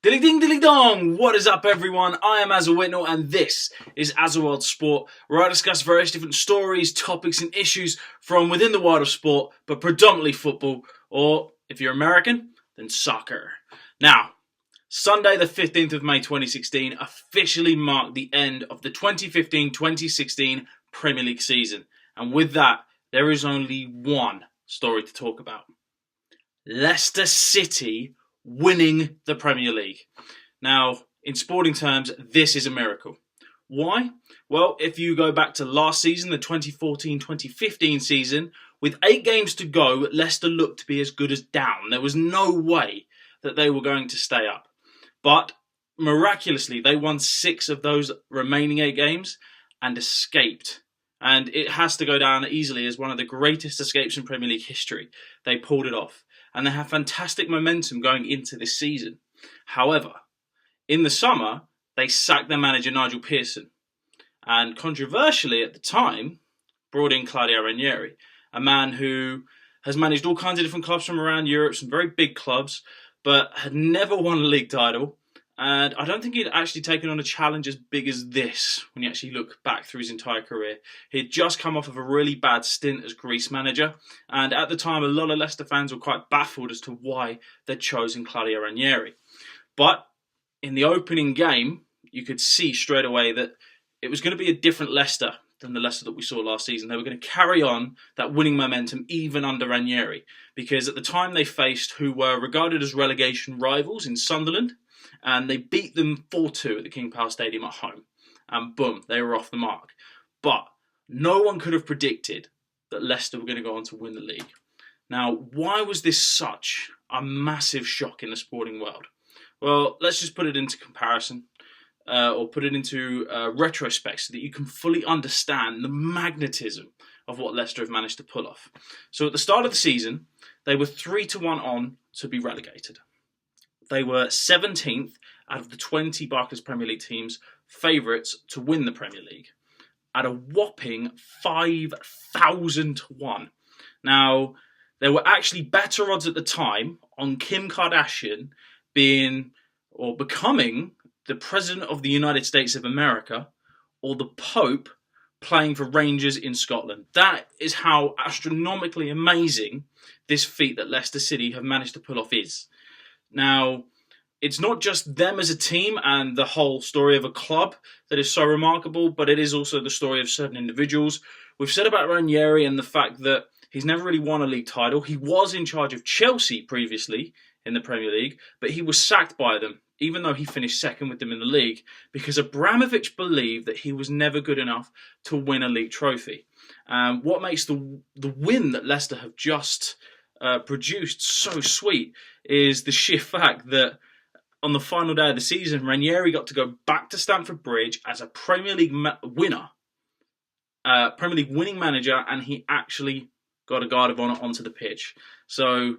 Dilly ding dilly dong! What is up, everyone? I am Aza Whitnall, and this is Aza World Sport, where I discuss various different stories, topics, and issues from within the world of sport, but predominantly football, or if you're American, then soccer. Now, Sunday, the 15th of May 2016, officially marked the end of the 2015-2016 Premier League season, and with that, there is only one story to talk about: Leicester City winning the Premier League. Now, in sporting terms, this is a miracle. Why? Well, if you go back to last season, the 2014-2015 season, with 8 games to go, Leicester looked to be as good as down. There was no way that they were going to stay up. But miraculously, they won 6 of those remaining 8 games and escaped. And it has to go down easily as one of the greatest escapes in Premier League history. They pulled it off. And they have fantastic momentum going into this season. However, in the summer, they sacked their manager Nigel Pearson, and controversially at the time, brought in Claudio Ranieri, a man who has managed all kinds of different clubs from around Europe, some very big clubs, but had never won a league title. And I don't think he'd actually taken on a challenge as big as this when you actually look back through his entire career. He'd just come off of a really bad stint as Greece manager, and at the time a lot of Leicester fans were quite baffled as to why they'd chosen Claudio Ranieri. But in the opening game, you could see straight away that it was going to be a different Leicester than the Leicester that we saw last season. They were going to carry on that winning momentum even under Ranieri, because at the time they faced who were regarded as relegation rivals in Sunderland, and they beat them 4-2 at the King Power Stadium at home. And boom, they were off the mark. But no one could have predicted that Leicester were going to go on to win the league. Now, why was this such a massive shock in the sporting world? Well, let's just put it into comparison, or put it into retrospect so that you can fully understand the magnetism of what Leicester have managed to pull off. So at the start of the season, they were 3-1 on to be relegated. They were 17th out of the 20 Barclays Premier League teams, favourites to win the Premier League, at a whopping 5,000 to 1. Now, there were actually better odds at the time on Kim Kardashian being or becoming the President of the United States of America, or the Pope playing for Rangers in Scotland. That is how astronomically amazing this feat that Leicester City have managed to pull off is. Now, it's not just them as a team and the whole story of a club that is so remarkable, but it is also the story of certain individuals. We've said about Ranieri and the fact that he's never really won a league title. He was in charge of Chelsea previously in the Premier League, but he was sacked by them, even though he finished second with them in the league, because Abramovich believed that he was never good enough to win a league trophy. What makes the win that Leicester have just produced so sweet is the sheer fact that on the final day of the season, Ranieri got to go back to Stamford Bridge as a Premier League winner, Premier League winning manager, and he actually got a guard of honour onto the pitch. So,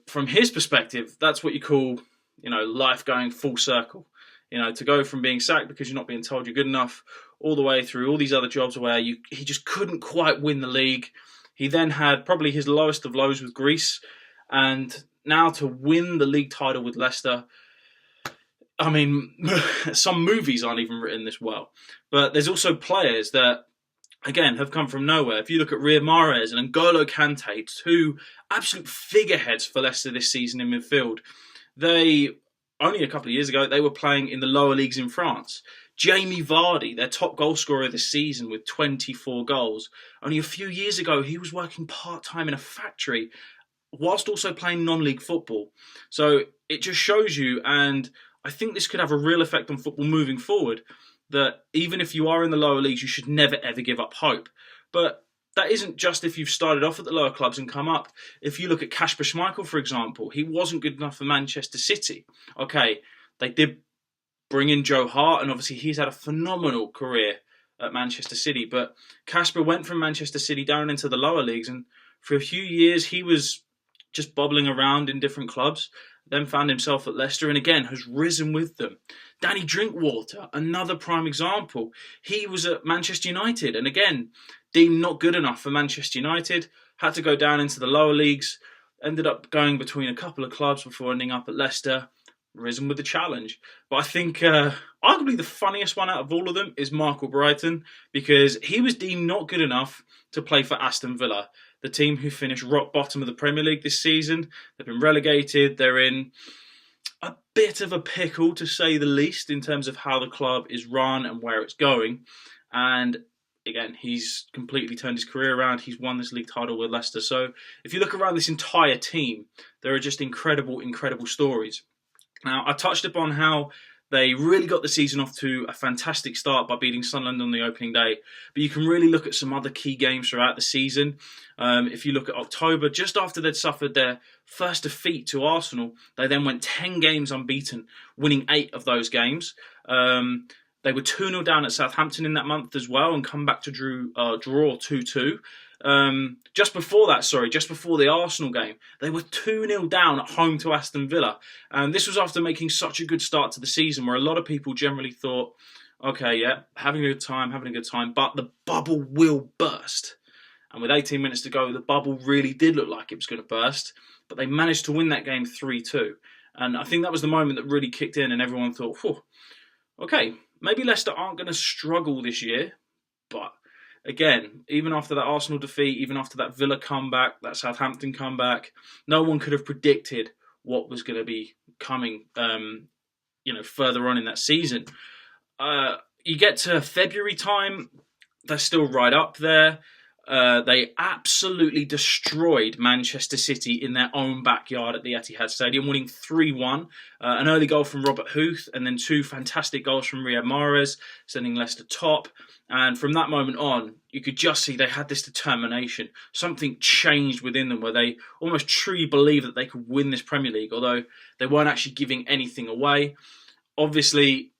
from his perspective, that's what you call, life going full circle. To go from being sacked because you're not being told you're good enough, all the way through all these other jobs where he just couldn't quite win the league. He then had probably his lowest of lows with Greece, and now to win the league title with Leicester. I mean, some movies aren't even written this well. But there's also players that, again, have come from nowhere. If you look at Riyad Mahrez and N'Golo Kante, 2 absolute figureheads for Leicester this season in midfield, they, only a couple of years ago, they were playing in the lower leagues in France. Jamie Vardy, their top goal scorer this season with 24 goals. Only a few years ago, he was working part-time in a factory whilst also playing non-league football. So it just shows you, and I think this could have a real effect on football moving forward, that even if you are in the lower leagues, you should never, ever give up hope. But that isn't just if you've started off at the lower clubs and come up. If you look at Kasper Schmeichel, for example, he wasn't good enough for Manchester City. Okay, they did bring in Joe Hart, and obviously he's had a phenomenal career at Manchester City. But Kasper went from Manchester City down into the lower leagues, and for a few years he was just bobbling around in different clubs, then found himself at Leicester and again has risen with them. Danny Drinkwater, another prime example. He was at Manchester United and again, deemed not good enough for Manchester United, had to go down into the lower leagues, ended up going between a couple of clubs before ending up at Leicester. risen with the challenge. But I think arguably the funniest one out of all of them is Michael Brighton, because he was deemed not good enough to play for Aston Villa, the team who finished rock bottom of the Premier League this season. They've been relegated. They're in a bit of a pickle, to say the least, in terms of how the club is run and where it's going. And again, he's completely turned his career around. He's won this league title with Leicester. So if you look around this entire team, there are just incredible, incredible stories. Now, I touched upon how they really got the season off to a fantastic start by beating Sunderland on the opening day. But you can really look at some other key games throughout the season. If you look at October, just after they'd suffered their first defeat to Arsenal, they then went 10 games unbeaten, winning 8 of those games. They were 2-0 down at Southampton in that month as well, and come back to draw 2-2. Just before the Arsenal game, they were 2-0 down at home to Aston Villa. And this was after making such a good start to the season, where a lot of people generally thought, okay, yeah, having a good time, but the bubble will burst. And with 18 minutes to go, the bubble really did look like it was going to burst. But they managed to win that game 3-2. And I think that was the moment that really kicked in, and everyone thought, okay, maybe Leicester aren't going to struggle this year. But again, even after that Arsenal defeat, even after that Villa comeback, that Southampton comeback, no one could have predicted what was going to be coming further on in that season. You get to February time, they're still right up there. They absolutely destroyed Manchester City in their own backyard at the Etihad Stadium, winning 3-1. An early goal from Robert Huth, and then 2 fantastic goals from Riyad Mahrez, sending Leicester top. And from that moment on, you could just see they had this determination. Something changed within them, where they almost truly believed that they could win this Premier League, although they weren't actually giving anything away. Obviously,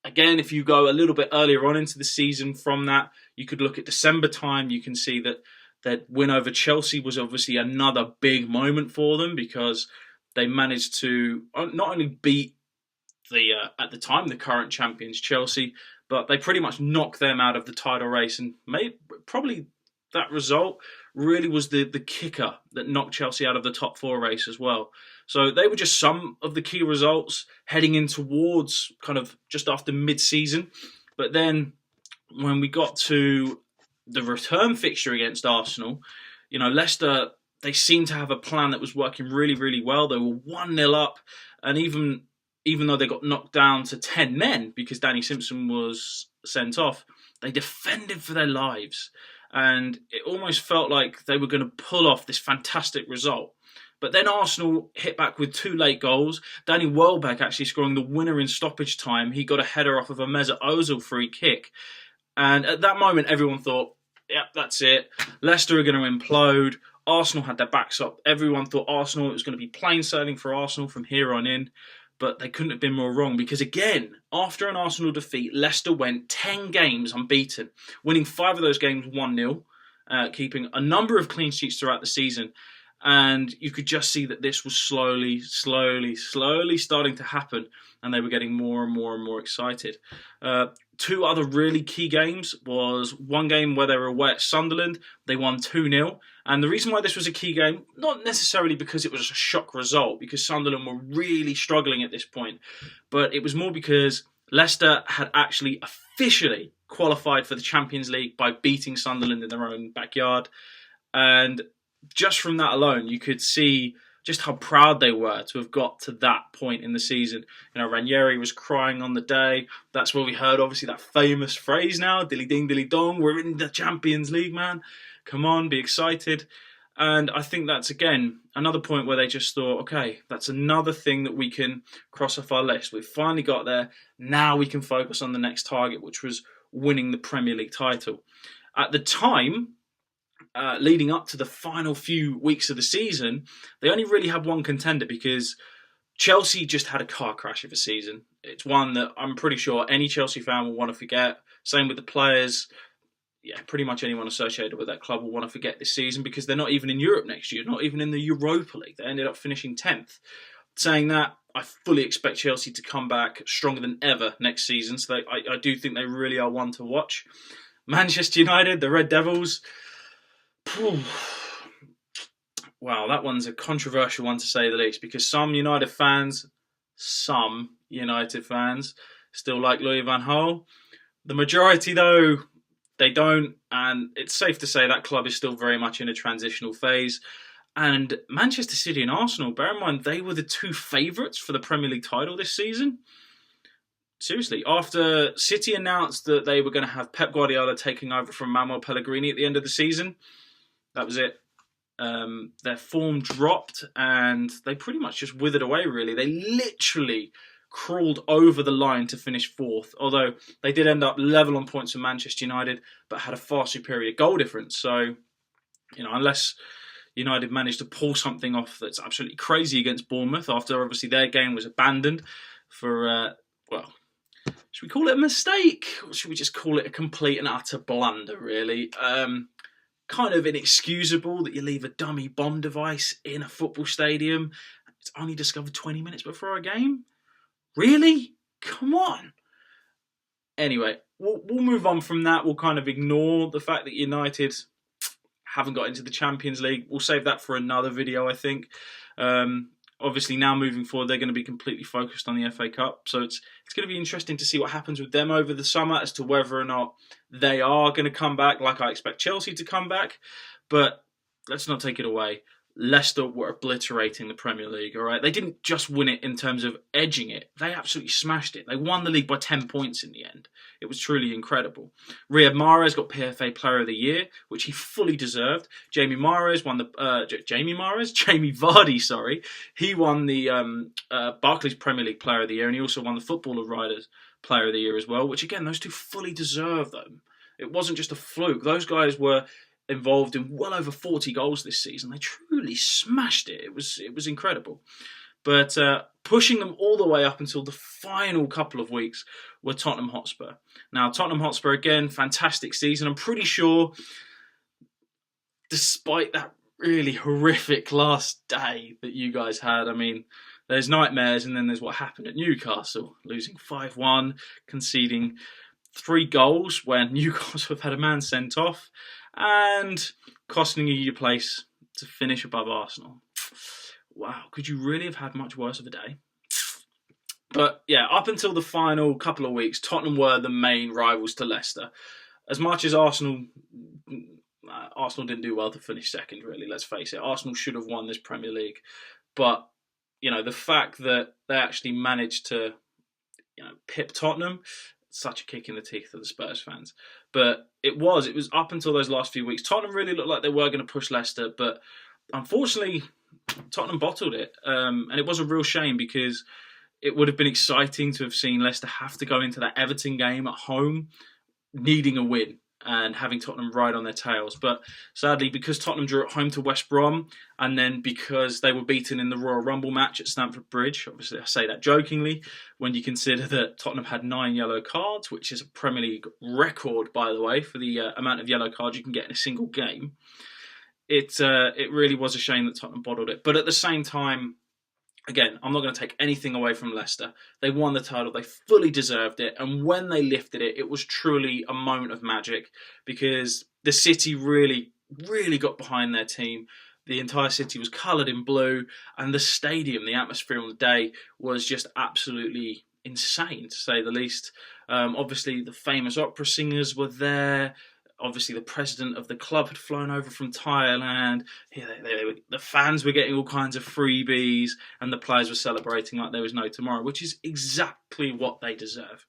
again, if you go a little bit earlier on into the season from that, you could look at December time. You can see that that win over Chelsea was obviously another big moment for them, because they managed to not only beat at the time the current champions Chelsea, but they pretty much knocked them out of the title race, and probably that result really was the kicker that knocked Chelsea out of the top 4 race as well. So they were just some of the key results heading in towards kind of just after mid-season. But then when we got to the return fixture against Arsenal, Leicester, they seemed to have a plan that was working really, really well. They were 1-0 up, and even though they got knocked down to 10 men because Danny Simpson was sent off, they defended for their lives. And it almost felt like they were going to pull off this fantastic result. But then Arsenal hit back with 2 late goals. Danny Welbeck actually scoring the winner in stoppage time. He got a header off of a Mesut Ozil free kick. And at that moment, everyone thought, yep, that's it. Leicester are going to implode. Arsenal had their backs up. Everyone thought it was going to be plain sailing for Arsenal from here on in. But they couldn't have been more wrong, because again, after an Arsenal defeat, Leicester went 10 games unbeaten, winning 5 of those games 1-0, keeping a number of clean sheets throughout the season. And you could just see that this was slowly starting to happen, and they were getting more and more and more excited. 2 other really key games was one game where they were away at Sunderland. They won 2-0. And the reason why this was a key game, not necessarily because it was a shock result, because Sunderland were really struggling at this point, but it was more because Leicester had actually officially qualified for the Champions League by beating Sunderland in their own backyard. And just from that alone, you could see just how proud they were to have got to that point in the season. Ranieri was crying on the day. That's where we heard, obviously, that famous phrase now, dilly ding, dilly dong, we're in the Champions League, man. Come on, be excited. And I think that's, again, another point where they just thought, okay, that's another thing that we can cross off our list. We've finally got there. Now we can focus on the next target, which was winning the Premier League title. At the time, leading up to the final few weeks of the season, they only really had one contender, because Chelsea just had a car crash of a season. It's one that I'm pretty sure any Chelsea fan will want to forget. Same with the players. Yeah, pretty much anyone associated with that club will want to forget this season, because they're not even in Europe next year, not even in the Europa League. They ended up finishing 10th. Saying that, I fully expect Chelsea to come back stronger than ever next season. So I do think they really are one to watch. Manchester United, the Red Devils. Wow, that one's a controversial one to say the least, because some United fans some United fans still like Louis van Gaal. The majority, though, they don't, and it's safe to say that club is still very much in a transitional phase. And Manchester City and Arsenal, bear in mind, they were the two favourites for the Premier League title this season. Seriously, after City announced that they were going to have Pep Guardiola taking over from Manuel Pellegrini at the end of the season, that was it. Their form dropped and they pretty much just withered away, really. They literally crawled over the line to finish fourth, although they did end up level on points with Manchester United, but had a far superior goal difference. So, unless United managed to pull something off that's absolutely crazy against Bournemouth after obviously their game was abandoned for, should we call it a mistake? Or should we just call it a complete and utter blunder, really? Kind of inexcusable that you leave a dummy bomb device in a football stadium. It's only discovered 20 minutes before a game. Really? Come on. Anyway, we'll move on from that. We'll kind of ignore the fact that United haven't got into the Champions League. We'll save that for another video, I think. Obviously, now moving forward, they're going to be completely focused on the FA Cup. So it's going to be interesting to see what happens with them over the summer as to whether or not they are going to come back, like I expect Chelsea to come back. But let's not take it away. Leicester were obliterating the Premier League, all right? They didn't just win it in terms of edging it. They absolutely smashed it. They won the league by 10 points in the end. It was truly incredible. Riyad Mahrez got PFA Player of the Year, which he fully deserved. Jamie Vardy, sorry. He won the Barclays Premier League Player of the Year, and he also won the Footballer Riders Player of the Year as well, which again, those two fully deserve them. It wasn't just a fluke. Those guys were involved in well over 40 goals this season. They truly smashed it. It was incredible. But pushing them all the way up until the final couple of weeks were Tottenham Hotspur. Now, Tottenham Hotspur, again, fantastic season. I'm pretty sure, despite that really horrific last day that you guys had, I mean, there's nightmares and then there's what happened at Newcastle, losing 5-1, conceding 3 goals when Newcastle have had a man sent off, and costing you your place to finish above Arsenal. Wow, could you really have had much worse of a day? But yeah, up until the final couple of weeks, Tottenham were the main rivals to Leicester. As much as Arsenal didn't do well to finish second, really, let's face it. Arsenal should have won this Premier League. But, the fact that they actually managed to, pip Tottenham, such a kick in the teeth of the Spurs fans. But it was up until those last few weeks. Tottenham really looked like they were going to push Leicester, but unfortunately, Tottenham bottled it. And it was a real shame because it would have been exciting to have seen Leicester have to go into that Everton game at home needing a win and having Tottenham ride on their tails. But sadly, because Tottenham drew at home to West Brom, and then because they were beaten in the Royal Rumble match at Stamford Bridge, obviously I say that jokingly, when you consider that Tottenham had 9 yellow cards, which is a Premier League record, by the way, for the amount of yellow cards you can get in a single game, it really was a shame that Tottenham bottled it. But at the same time, again, I'm not going to take anything away from Leicester. They won the title. They fully deserved it. And when they lifted it, it was truly a moment of magic because the city really, really got behind their team. The entire city was coloured in blue. And the stadium, the atmosphere on the day was just absolutely insane, to say the least. Obviously, the famous opera singers were there. Obviously, the president of the club had flown over from Thailand. The fans were getting all kinds of freebies, and the players were celebrating like there was no tomorrow, which is exactly what they deserve.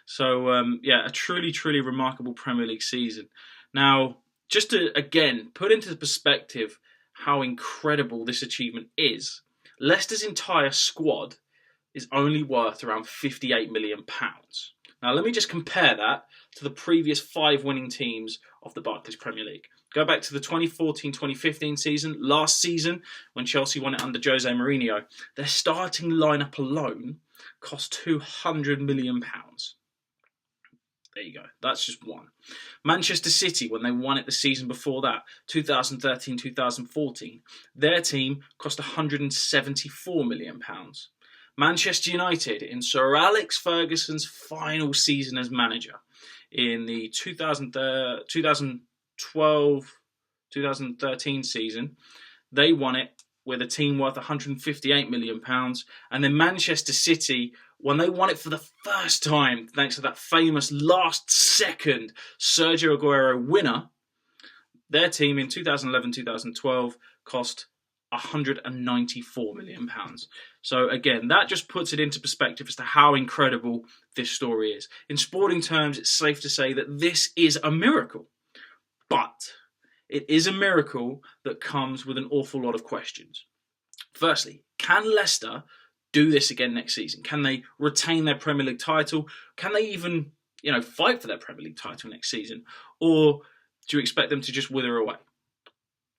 So, a truly, truly remarkable Premier League season. Now, just to, again, put into perspective how incredible this achievement is, Leicester's entire squad is only worth around £58 million. Now, let me just compare that to the previous 5 winning teams of the Barclays Premier League. Go back to the 2014-2015 season, last season, when Chelsea won it under Jose Mourinho. Their starting lineup alone cost £200 million. There you go. That's just one. Manchester City, when they won it the season before that, 2013-2014, their team cost £174 million. Manchester United, in Sir Alex Ferguson's final season as manager, in the 2012-2013 season, they won it with a team worth £158 million. And then Manchester City, when they won it for the first time, thanks to that famous last-second Sergio Aguero winner, their team in 2011-2012 cost £194 million. So again, that just puts it into perspective as to how incredible this story is. In sporting terms, it's safe to say that this is a miracle. But it is a miracle that comes with an awful lot of questions. Firstly, can Leicester do this again next season? Can they retain their Premier League title? Can they even, fight for their Premier League title next season? Or do you expect them to just wither away?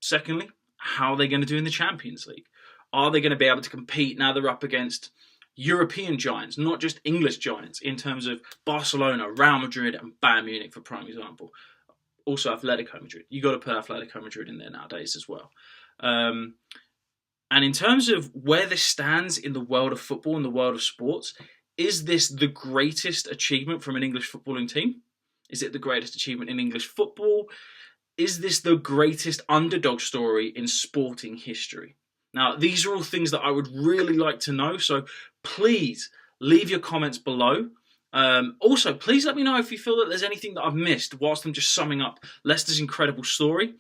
Secondly, how are they going to do in the Champions League? Are they going to be able to compete now they're up against European giants, not just English giants, in terms of Barcelona, Real Madrid, and Bayern Munich, for prime example? Also, Atletico Madrid. You've got to put Atletico Madrid in there nowadays as well. And in terms of where this stands in the world of football and the world of sports, is this the greatest achievement from an English footballing team? Is it the greatest achievement in English football? Is this the greatest underdog story in sporting history? Now, these are all things that I would really like to know, so please leave your comments below. Also, please let me know if you feel that there's anything that I've missed whilst I'm just summing up Leicester's incredible story.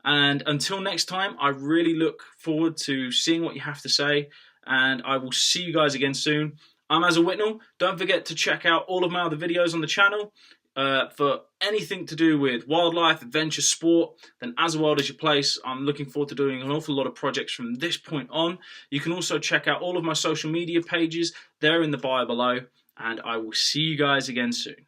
And until next time, I really look forward to seeing what you have to say, and I will see you guys again soon. I'm Aza Whitnall. Don't forget to check out all of my other videos on the channel. For anything to do with wildlife, adventure, sport, then Aza World is your place. I'm looking forward to doing an awful lot of projects from this point on. You can also check out all of my social media pages. They're in the bio below. And I will see you guys again soon.